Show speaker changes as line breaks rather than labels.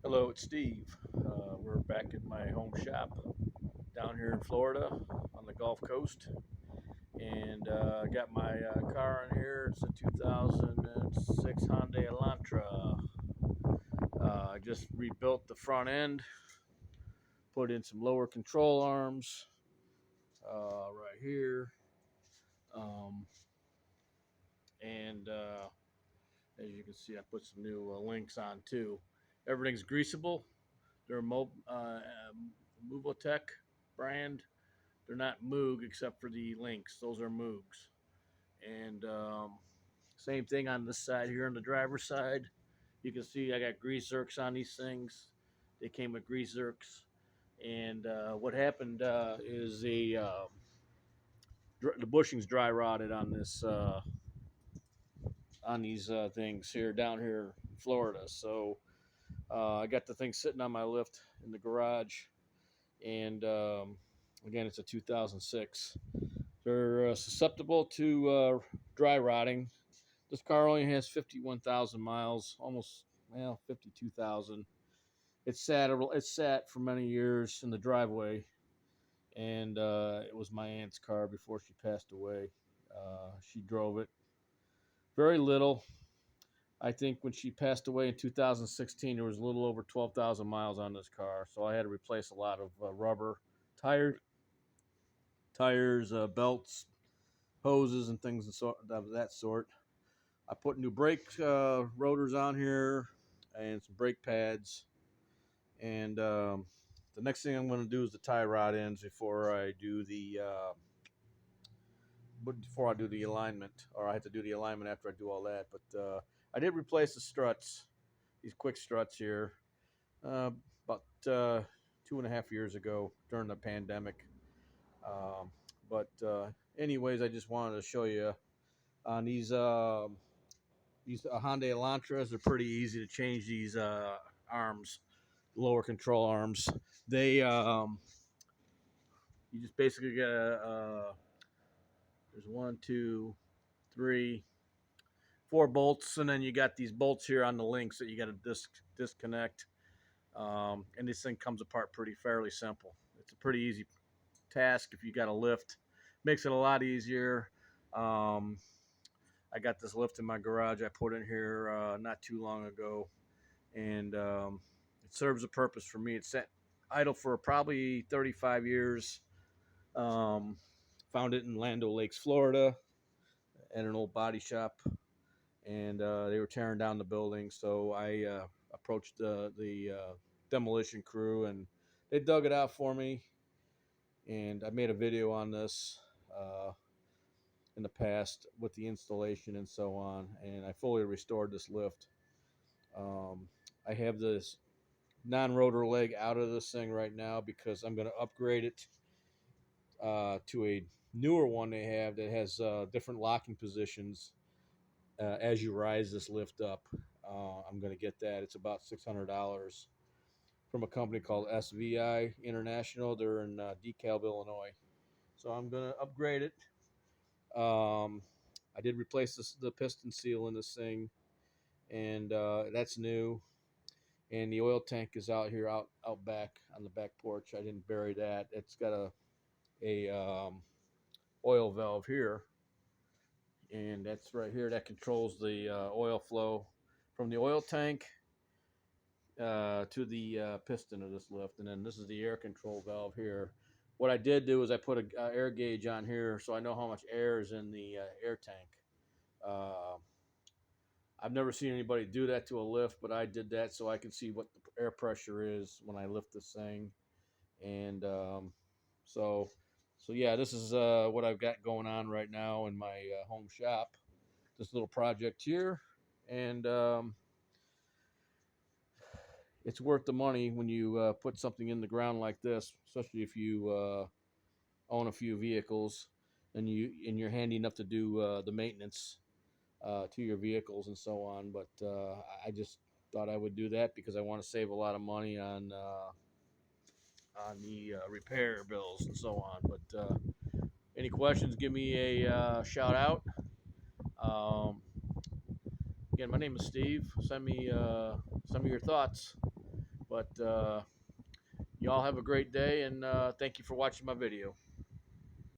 Hello, it's Steve. We're back at my home shop down here in Florida on the Gulf Coast. And I got my car in here. It's a 2006 Hyundai Elantra. I just rebuilt the front end, put in some lower control arms right here. Um, and As you can see, I put some new links on too. Everything's greasable. They're Movotech brand. They're not Moog except for the links. Those are Moogs. And Same thing on this side here on the driver's side. You can see I got grease zerks on these things. They came with grease zerks. And What happened is the bushings dry rotted on this on these things here down here in Florida. So I got the thing sitting on my lift in the garage, and again, it's a 2006. They're susceptible to dry rotting. This car only has 51,000 miles, almost 52,000. It's sat for many years in the driveway, and it was my aunt's car before she passed away. She drove it very little. I think when she passed away in 2016, there was a little over 12,000 miles on this car, so I had to replace a lot of rubber tires, belts, hoses, and things of that sort. I put new brake rotors on here and some brake pads. And The next thing I'm going to do is the tie rod ends before I do the alignment, or I have to do the alignment after I do all that. But I did replace the struts, these quick struts here, uh, about 2.5 years ago during the pandemic. Um, but anyways, I just wanted to show you on these Hyundai Elantras. Are pretty easy to change these arms, lower control arms. They You just basically get there's one, two, three, four bolts, and then you got these bolts here on the links that you got to disconnect. And this thing comes apart pretty fairly simple. It's a pretty easy task if you got a lift. Makes it a lot easier. Um, I got this lift in my garage. I put in here not too long ago, and it serves a purpose for me. It's sat idle for probably 35 years. Um, Found it in Land Lakes, Florida, at an old body shop, and they were tearing down the building. So I approached the demolition crew, and they dug it out for me. And I made a video on this uh, in the past with the installation and so on, and I fully restored this lift. Um, I have this non-rotor leg out of this thing right now because I'm going to upgrade it to a newer one they have that has different locking positions as you rise this lift up. I'm going to get that. It's about $600 from a company called SVI International. They're in DeKalb, Illinois. So I'm going to upgrade it. I did replace the piston seal in this thing, and that's new. And the oil tank is out here, out back on the back porch. I didn't bury that. It's got a oil valve here, and that's right here that controls the oil flow from the oil tank to the piston of this lift. And then this is the air control valve here. What I did do is I put a air gauge on here so I know how much air is in the air tank. uh, I've never seen anybody do that to a lift, but I did that so I can see what the air pressure is when I lift this thing. And so so yeah, this is what I've got going on right now in my home shop, this little project here. And It's worth the money when you put something in the ground like this, especially if you own a few vehicles and you're handy enough to do the maintenance to your vehicles and so on. But I just thought I would do that because I want to save a lot of money on the repair bills and so on. But any questions, give me a shout out. Um, Again, my name is Steve. Send me your thoughts. But y'all have a great day, and thank you for watching my video.